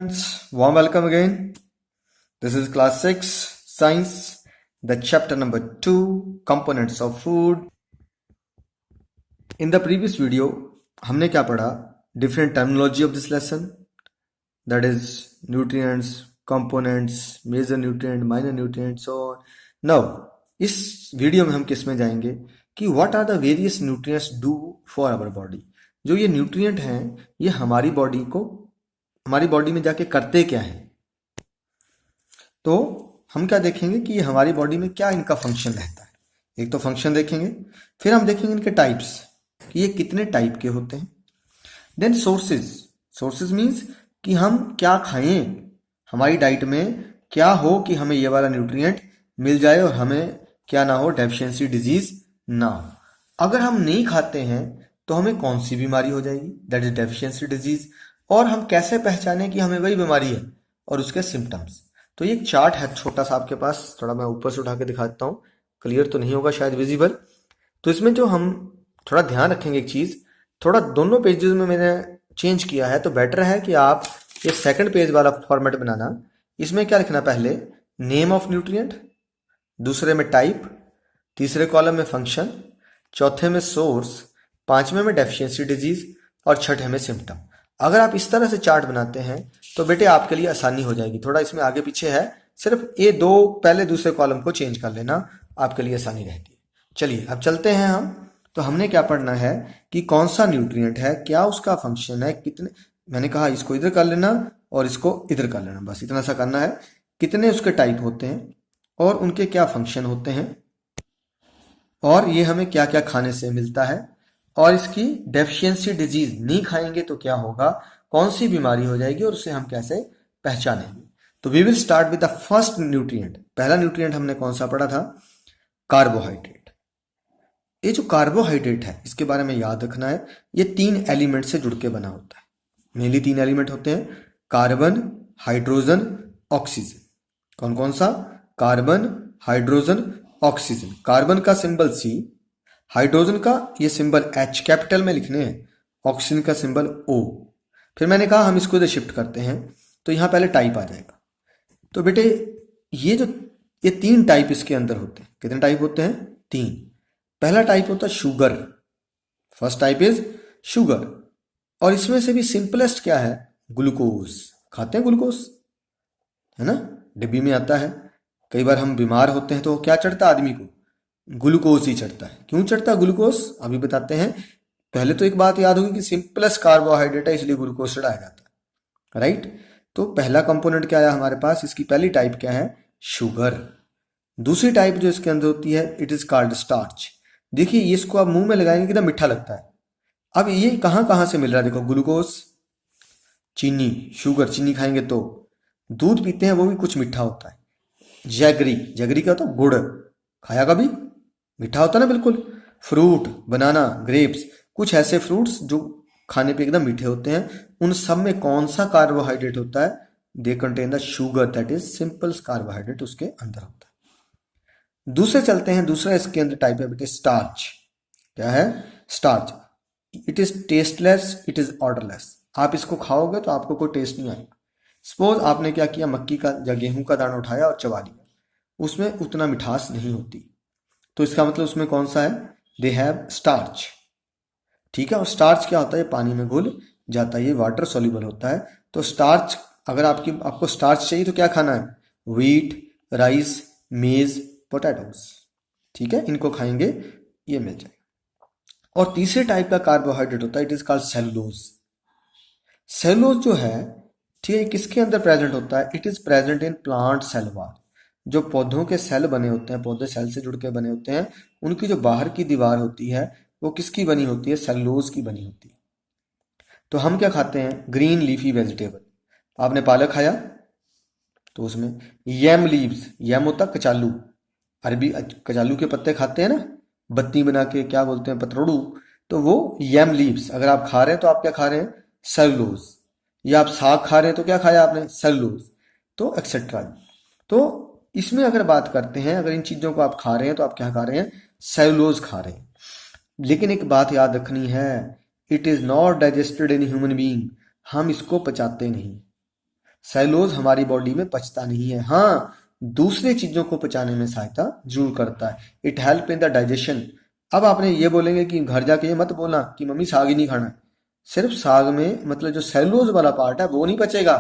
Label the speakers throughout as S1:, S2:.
S1: Friends, warm welcome again. This is class 6 science, the chapter number 2 components of food. In the previous video हमने क्या पढ़ा? Different terminology of this lesson, that is nutrients, components, major nutrient, minor nutrient, so on. Now इस video में हम किस में जाएंगे कि what are the various nutrients do for our body. जो ये न्यूट्रिएंट हैं ये हमारी बॉडी में जाके करते क्या हैं, तो हम क्या देखेंगे कि ये हमारी बॉडी में क्या इनका फंक्शन रहता है. एक तो फंक्शन देखेंगे, फिर हम देखेंगे इनके टाइप्स कि ये कितने टाइप के होते हैं. देन सोर्सेज मीन्स कि हम क्या खाएं, हमारी डाइट में क्या हो कि हमें ये वाला न्यूट्रिएंट मिल जाए और हमें क्या ना हो, डेफिशिएंसी डिजीज ना हो. अगर हम नहीं खाते हैं तो हमें कौन सी बीमारी हो जाएगी, दैट इज डेफिशिएंसी डिजीज. और हम कैसे पहचानें कि हमें वही बीमारी है और उसके सिम्टम्स. तो ये एक चार्ट है छोटा सा आपके पास, थोड़ा मैं ऊपर से उठा के दिखा देता हूँ, क्लियर तो नहीं होगा शायद विजिबल. तो इसमें जो हम थोड़ा ध्यान रखेंगे एक चीज़, थोड़ा दोनों पेजेस में मैंने चेंज किया है, तो बेटर है कि आप ये सेकंड पेज वाला फॉर्मेट बनाना. इसमें क्या लिखना, पहले नेम ऑफ न्यूट्रिएंट, दूसरे में टाइप, तीसरे कॉलम में फंक्शन, चौथे में सोर्स, पांचवें में डेफिशिएंसी डिजीज और छठे में सिम्टम. अगर आप इस तरह से चार्ट बनाते हैं तो बेटे आपके लिए आसानी हो जाएगी. थोड़ा इसमें आगे पीछे है, सिर्फ ये दो पहले दूसरे कॉलम को चेंज कर लेना, आपके लिए आसानी रहती है. चलिए अब चलते हैं हम. तो हमने क्या पढ़ना है कि कौन सा न्यूट्रिएंट है, क्या उसका फंक्शन है, कितने, मैंने कहा इसको इधर कर लेना और इसको इधर कर लेना, बस इतना सा करना है. कितने उसके टाइप होते हैं और उनके क्या फंक्शन होते हैं, और ये हमें क्या क्या खाने से मिलता है, और इसकी डेफिशिएंसी डिजीज नहीं खाएंगे तो क्या होगा, कौन सी बीमारी हो जाएगी और उसे हम कैसे पहचानेंगे. तो we will start with the first nutrient. पहला न्यूट्रिएंट हमने कौन सा पढ़ा था, कार्बोहाइड्रेट. ये जो कार्बोहाइड्रेट है इसके बारे में याद रखना है, ये 3 एलिमेंट से जुड़ के बना होता है. मेनली 3 एलिमेंट होते हैं, कार्बन, हाइड्रोजन, ऑक्सीजन. कौन कौन सा, कार्बन, हाइड्रोजन, ऑक्सीजन. कार्बन का सिंबल C, हाइड्रोजन का ये सिंबल H कैपिटल में लिखने हैं, ऑक्सीजन का सिंबल O. फिर मैंने कहा हम इसको इधर शिफ्ट करते हैं तो यहाँ पहले टाइप आ जाएगा. तो बेटे ये 3 टाइप इसके अंदर होते हैं. कितने टाइप होते हैं, 3. पहला टाइप होता है sugar, first type is sugar. और इसमें से भी सिंपलेस्ट क्या है, ग्लूकोज. खाते हैं ग्लूकोज, है ना, डिब्बी में आता है. कई बार हम बीमार होते हैं तो क्या चढ़ता है आदमी को, ग्लूकोज ही चढ़ता है. क्यों चढ़ता है ग्लूकोज, अभी बताते हैं. पहले तो एक बात याद होगी कि सिंपलेस्ट कार्बोहाइड्रेट है इसलिए ग्लूकोज चढ़ाया जाता है, राइट. तो पहला कंपोनेंट क्या है हमारे पास, इसकी पहली टाइप क्या है, शुगर. दूसरी टाइप जो इसके अंदर होती है, इट इज कॉल्ड स्टार्च. देखिए इसको आप मुंह में लगाएंगे कितना मीठा लगता है. अब ये कहाँ कहाँ से मिल रहा है, देखो ग्लूकोज, चीनी, शुगर, चीनी खाएंगे तो, दूध पीते हैं वो भी कुछ मीठा होता है. जैगरी, जैगरी क्या होता है, गुड़, खाया कभी, मीठा होता है ना बिल्कुल. फ्रूट, बनाना, ग्रेप्स, कुछ ऐसे फ्रूट्स जो खाने पे एकदम मीठे होते हैं. उन सब में कौन सा कार्बोहाइड्रेट होता है, they contain the sugar, that is simple carbohydrate उसके अंदर होता है. दूसरे चलते हैं, दूसरा इसके अंदर टाइप है बेटे स्टार्च. क्या है, starch. It is tasteless, it is odourless. आप इसको खाओगे तो आपको कोई टेस्ट नहीं आएगा. सपोज आपने क्या किया, मक्की का या गेहूं का दाना उठाया और चबा लिया, उसमें उतना मिठास नहीं होती, तो इसका मतलब उसमें कौन सा है, दे हैव स्टार्च. ठीक है. और स्टार्च क्या होता है, पानी में घुल जाता है, ये वाटर सोल्यूबल होता है. तो स्टार्च, अगर आपको स्टार्च चाहिए तो क्या खाना है, व्हीट, राइस, मेज, पोटैटोज. ठीक है, इनको खाएंगे ये मिल जाएगा. और तीसरे टाइप का कार्बोहाइड्रेट होता है, it is called cellulose. Cellulose जो है, ठीक है, किसके अंदर प्रेजेंट होता है, it is present in plant cell wall. जो पौधों के सेल बने होते हैं, पौधे सेल से जुड़ के बने होते हैं, उनकी जो बाहर की दीवार होती है वो किसकी बनी होती है, सेलुलोज की बनी होती है. तो हम क्या खाते हैं, ग्रीन लीफी वेजिटेबल. आपने पालक खाया तो उसमें यम लीव्स, यम होता कचालू, अरबी कचालू के पत्ते खाते हैं ना, बत्ती बना के, क्या बोलते हैं, पतरोड़ू. तो वो यम लीव्स अगर आप खा रहे हैं तो आप क्या खा रहे हैं, सेलुलोज. या आप साग खा रहे हैं तो क्या खाया आपने, सेलुलोज. तो एक्सेट्रा. तो इसमें अगर बात करते हैं, अगर इन चीजों को आप खा रहे हैं तो आप क्या खा रहे हैं, सेलुलोज खा रहे हैं. लेकिन एक बात याद रखनी है, it is not digested in human being. हम इसको पचाते नहीं. सेलुलोज हमारी बॉडी में पचता नहीं है। हाँ, दूसरी चीजों को पचाने में सहायता जरूर करता है। It help in the digestion. अब आपने ये बोलेंगे कि घर जाके ये मत बोलना कि मम्मी साग ही नहीं खाना। सिर्फ साग में मतलब जो सेलुलोज वाला पार्ट है वो नहीं पचेगा,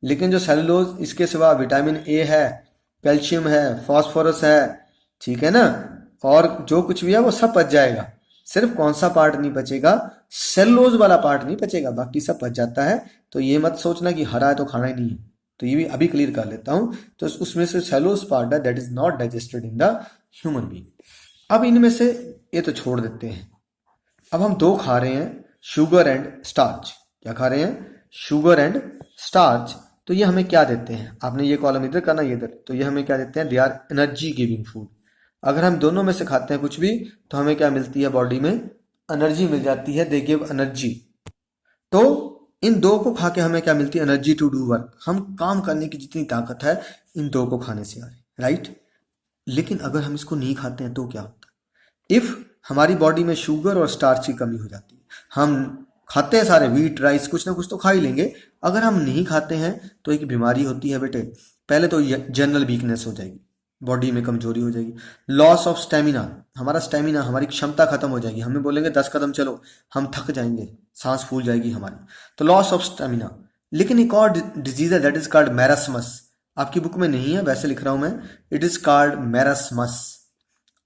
S1: लेकिन जो सेलुलोज इसके सिवा विटामिन ए है, कैल्शियम है, फास्फोरस है, ठीक है ना, और जो कुछ भी है वो सब पच जाएगा। सिर्फ कौन सा पार्ट नहीं पचेगा? सेलुलोज वाला पार्ट नहीं पचेगा, बाकी सब पच जाता है। तो ये मत सोचना कि हरा है तो खाना ही नहीं है। तो ये भी अभी क्लियर कर लेता हूं। तो उसमें से सेलुलोज पार्ट है that is not digested in the human being. अब इनमें से ये तो छोड़ देते हैं। अब हम दो खा रहे हैं, शुगर एंड स्टार्च। क्या खा रहे हैं? Sugar and starch. तो ये हमें क्या देते हैं? आपने ये कॉलम इधर करना, ये इधर। तो ये हमें क्या देते हैं? They are energy giving food. अगर हम दोनों में से खाते हैं कुछ भी तो हमें क्या मिलती है? बॉडी में एनर्जी मिल जाती है। दे गिव एनर्जी। तो इन दो को खा के हमें क्या मिलती है? Energy to do work. हम काम करने की जितनी ताकत है इन दो को खाने से आ रही है, राइट। लेकिन अगर हम इसको नहीं खाते हैं तो क्या होता है? इफ हमारी बॉडी में शुगर और स्टार्च की कमी हो जाती है, हम खाते हैं सारे व्हीट राइस कुछ ना कुछ तो खा ही लेंगे, अगर हम नहीं खाते हैं तो एक बीमारी होती है बेटे। पहले तो जनरल वीकनेस हो जाएगी, बॉडी में कमजोरी हो जाएगी, लॉस ऑफ स्टेमिना, हमारा स्टेमिना, हमारी क्षमता खत्म हो जाएगी। हमें बोलेंगे 10 कदम चलो, हम थक जाएंगे, सांस फूल जाएगी हमारी, तो लॉस ऑफ स्टेमिना। लेकिन एक और डिजीज है दैट इज कॉल्ड मैरस्मस। आपकी बुक में नहीं है, वैसे लिख रहा हूं मैं, इट इज कॉल्ड मैरस्मस।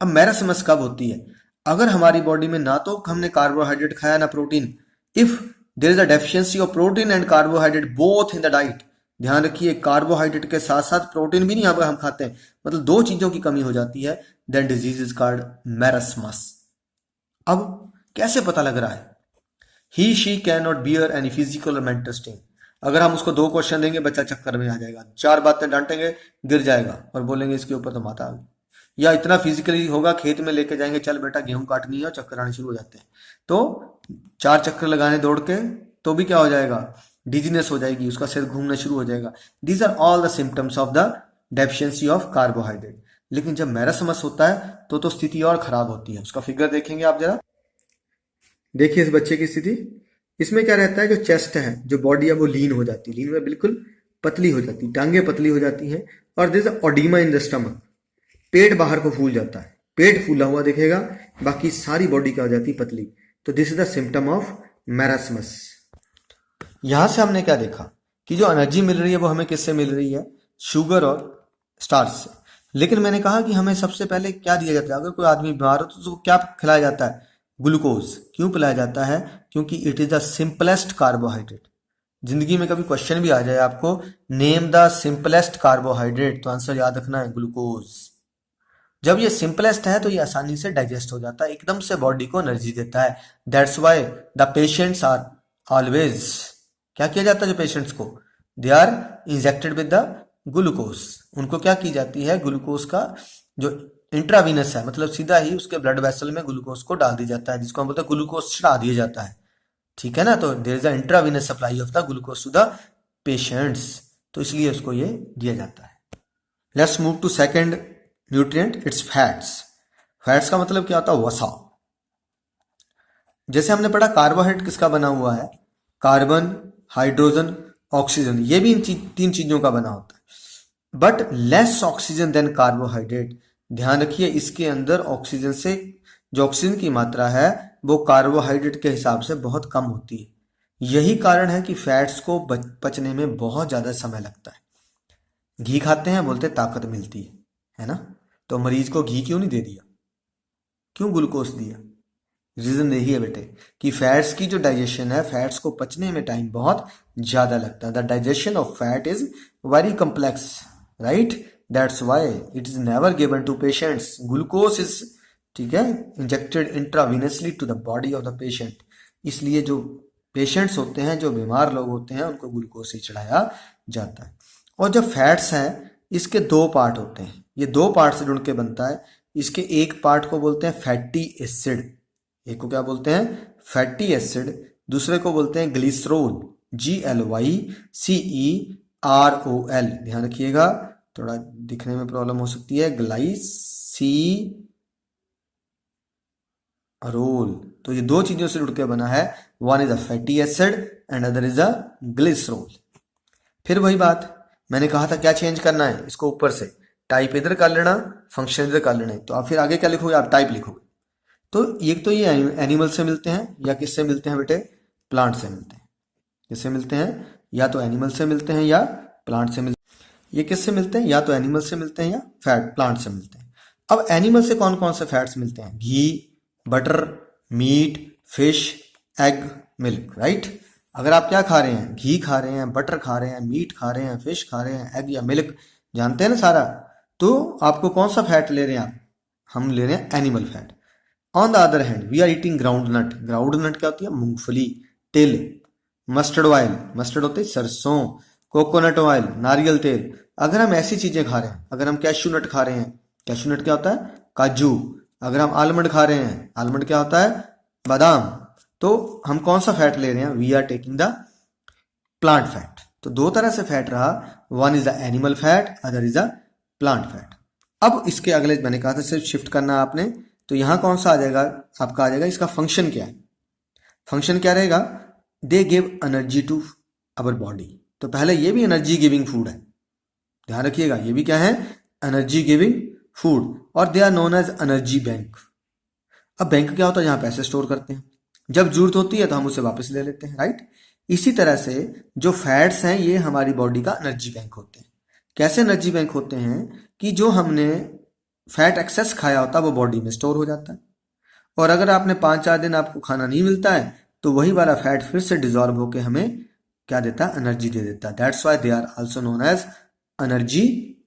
S1: अब मैरस्मस कब होती है? अगर हमारी बॉडी में ना तो हमने कार्बोहाइड्रेट खाया ना protein, if there is a deficiency of protein and carbohydrate both in the diet. ध्यान रखिए, कार्बोहाइड्रेट के साथ साथ प्रोटीन भी नहीं अगर हम खाते हैं, मतलब दो चीजों की कमी हो जाती है, then disease is called marasmus. अब कैसे पता लग रहा है? He she can not bear any physical और मेंटल स्ट्रेन। अगर हम उसको दो क्वेश्चन देंगे बच्चा चक्कर में आ जाएगा, चार बातें डांटेंगे गिर जाएगा और बोलेंगे इसके ऊपर तो माता आ गई, या इतना फिजिकली होगा, खेत में लेके जाएंगे, चल बेटा गेहूं काटनी है, और चक्कर आने शुरू हो जाते हैं। तो चार चक्कर लगाने दौड़ के तो भी क्या हो जाएगा? डिजीनेस हो जाएगी, उसका सिर घूमना शुरू हो जाएगा। These are all the symptoms of the deficiency of carbohydrate. लेकिन जब मैरासमस होता है तो स्थिति और खराब होती है। उसका फिगर देखेंगे आप जरा, देखिए इस बच्चे की स्थिति। इसमें क्या रहता है? जो चेस्ट है, जो बॉडी है वो लीन हो जाती है, लीन में बिल्कुल पतली हो जाती है, टांगे पतली हो जाती हैं, और दिस ऑडिमा इन द स्टमक, पेट बाहर को फूल जाता है, पेट फूला हुआ दिखेगा, बाकी सारी बॉडी क्या हो जाती है? पतली। तो this is the symptom of marasmus. यहां से हमने क्या देखा कि जो एनर्जी मिल रही है वो हमें किससे मिल रही है? शुगर और स्टार्च से। लेकिन मैंने कहा कि हमें सबसे पहले क्या दिया जाता है? अगर कोई आदमी बीमार हो तो उसको क्या खिलाया जाता है? ग्लूकोज। क्यों पिलाया जाता है? क्योंकि it is the simplest carbohydrate. जिंदगी में कभी क्वेश्चन भी आ जाए आपको, नेम द सिंपलेस्ट कार्बोहाइड्रेट, तो आंसर याद रखना है ग्लूकोज। जब ये सिंपलेस्ट है तो ये आसानी से डाइजेस्ट हो जाता है, एकदम से बॉडी को एनर्जी देता है। That's why the patients are always, क्या किया जाता है जो पेशेंट्स को? They are injected with the glucose. उनको क्या की जाती है? ग्लूकोज का जो इंट्रावीनस है, मतलब सीधा ही उसके ब्लड वेसल में ग्लूकोज को डाल दिया जाता है, जिसको हम बोलते हैं ग्लूकोज चढ़ा दिया जाता है, ठीक है ना। तो there is a intravenous supply of the glucose to the patients, तो इसलिए उसको ये दिया जाता है। Let's move to second nutrient, it's fats. Fats का मतलब क्या होता है? वसा। जैसे हमने पढ़ा कार्बोहाइड्रेट किसका बना हुआ है? कार्बन, हाइड्रोजन, ऑक्सीजन, ये भी इन तीन चीजों का बना होता है, but less oxygen than carbohydrate. ध्यान रखिए, इसके अंदर ऑक्सीजन से, जो ऑक्सीजन की मात्रा है वो कार्बोहाइड्रेट के हिसाब से बहुत कम होती है। यही कारण है कि फैट्स को पचने में बहुत ज्यादा समय लगता है। घी खाते हैं, बोलते ताकत मिलती है ना, तो मरीज को घी क्यों नहीं दे दिया? क्यों ग्लूकोज दिया? रीजन यही है बेटे कि फैट्स की जो डाइजेशन है, फैट्स को पचने में टाइम बहुत ज्यादा लगता है। The digestion of fat is very complex, right. That's why it is never given to patients. Glucose is, ठीक है, injected intravenously to the body of the patient. इसलिए जो पेशेंट्स होते हैं, जो बीमार लोग होते हैं, उनको ग्लूकोज ही चढ़ाया जाता है। और जो फैट्स है, इसके दो पार्ट होते हैं, ये दो पार्ट से जुड़ के बनता है। इसके एक पार्ट को बोलते हैं फैटी एसिड, एक को क्या बोलते हैं? Fatty acid. दूसरे को बोलते हैं ग्लिसरोल, GLYCEROL। ध्यान रखिएगा, थोड़ा दिखने में प्रॉब्लम हो सकती है, ग्लाइसीरोल। तो ये दो चीजों से जुड़ के बना है, one is a fatty acid and other is a glycerol. फिर वही बात, मैंने कहा था क्या चेंज करना है, इसको ऊपर से टाइप इधर कर लेना, फंक्शन इधर कर लेना है। तो आप फिर आगे क्या लिखोगे, आप टाइप लिखोगे। तो ये एनिमल से मिलते हैं या किससे मिलते हैं बेटे, प्लांट से मिलते हैं। किससे मिलते हैं, या तो एनिमल से मिलते हैं या प्लांट से मिलते हैं। ये किससे मिलते हैं, या तो एनिमल से मिलते हैं या फैट प्लांट से मिलते हैं। अब एनिमल से कौन कौन से फैट्स मिलते हैं, घी, butter, meat, fish, egg, milk, right. अगर आप क्या खा रहे हैं, घी खा रहे हैं, बटर खा रहे हैं, मीट खा रहे हैं, फिश खा रहे हैं, एग या मिल्क, जानते हैं ना सारा, तो आपको कौन सा फैट ले रहे हैं आप, हम ले रहे हैं animal fat. On the other hand we are eating groundnut. Groundnut क्या होती है, मूंगफली, तिल, मस्टर्ड ऑयल, मस्टर्ड होती है सरसों, कोकोनट ऑयल, नारियल तेल। अगर हम ऐसी चीजें खा रहे हैं, अगर हम कैश्यू नट खा रहे हैं, कैश्यू नट क्या होता है, काजू। अगर हम आलमंड खा रहे हैं, आलमंड क्या होता है, बादाम। तो हम कौन सा फैट ले रहे हैं, we are taking the plant fat. तो दो तरह से फैट रहा, one is the animal fat, other is the plant fat. अब इसके अगले मैंने कहा था सिर्फ शिफ्ट करना आपने, तो यहां कौन सा आ जाएगा, आपका आ जाएगा इसका फंक्शन क्या है। फंक्शन क्या रहेगा, they give energy to our body. तो पहले ये भी एनर्जी गिविंग फूड है, ध्यान रखिएगा, ये भी क्या है, एनर्जी गिविंग फूड। और they are known as energy bank. अब बैंक क्या होता है, जहां पैसे स्टोर करते हैं, जब जरूरत होती है तो हम उसे वापस ले लेते हैं, राइट। इसी तरह से जो फैट्स हैं ये हमारी बॉडी का एनर्जी बैंक होते हैं। कैसे एनर्जी बैंक होते हैं, कि जो हमने फैट एक्सेस खाया होता है वो बॉडी में स्टोर हो जाता है, और अगर आपने 5-4 दिन आपको खाना नहीं मिलता है तो वही वाला फैट फिर से डिजॉल्व होकर हमें क्या देता है, एनर्जी दे देता है। That's why they are also known as energy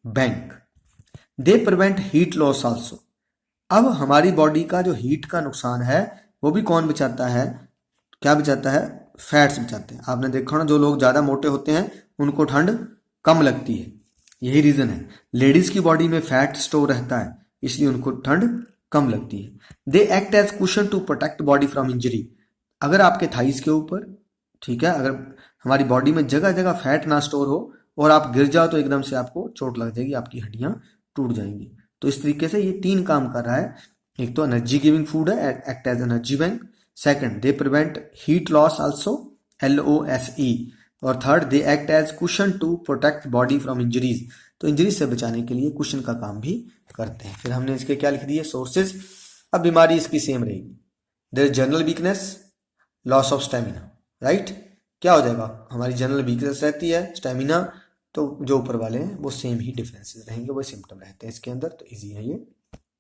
S1: bank. They prevent heat loss also. अब हमारी बॉडी का जो हीट का नुकसान है वो भी कौन बचाता है, क्या बचाता है, फैट्स बचाते हैं। आपने देखा ना, जो लोग ज्यादा मोटे होते हैं उनको ठंड कम लगती है, यही रीजन है। लेडीज की बॉडी में फैट स्टोर रहता है, इसलिए उनको ठंड कम लगती है। They act as cushion to protect body from injury. अगर आपके थाइस के ऊपर, ठीक है, अगर हमारी बॉडी में जगह जगह फैट ना स्टोर हो और आप गिर जाओ तो एकदम से आपको चोट लग जाएगी, आपकी हड्डियां टूट जाएंगी। तो इस तरीके से ये 3 काम कर रहा है। एक तो एनर्जी गिविंग फूड है, act as energy bank. Second, they prevent heat loss also, LOSE। और third, they act as cushion to protect body from injuries. तो इंजरीज से बचाने के लिए कुशन का काम भी करते हैं। फिर हमने इसके क्या लिख दिए, सोर्सेज। अब बीमारी इसकी सेम रहेगी, there general weakness, loss of stamina, right. क्या हो जाएगा, हमारी जनरल वीकनेस रहती है, स्टेमिना, तो जो ऊपर वाले हैं वो सेम ही डिफरेंसेस रहेंगे, वो सिम्टम रहते हैं इसके अंदर। तो इजी है ये।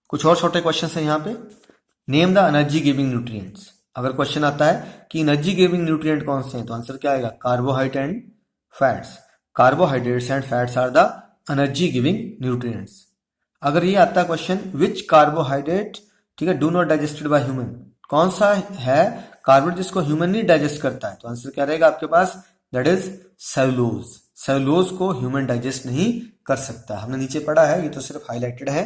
S1: कुछ और छोटे क्वेश्चन हैं यहाँ पे। Name the energy giving nutrients. अगर क्वेश्चन आता है कि एनर्जी गिविंग न्यूट्रिएंट कौन से हैं, तो आंसर क्या आएगा, carbohydrate and fats. Carbohydrates and fats are the energy giving nutrients. अगर ये आता है क्वेश्चन, विच कार्बोहाइड्रेट, ठीक है, do not digested by human, कौन सा है कार्बोहाइड्रेट जिसको ह्यूमन नहीं डाइजेस्ट करता है, तो आंसर क्या रहेगा आपके पास, दैट इज सेलुलोज। सेलुलोज को ह्यूमन डाइजेस्ट नहीं कर सकता। हमने नीचे पढ़ा है, ये तो सिर्फ हाईलाइटेड है।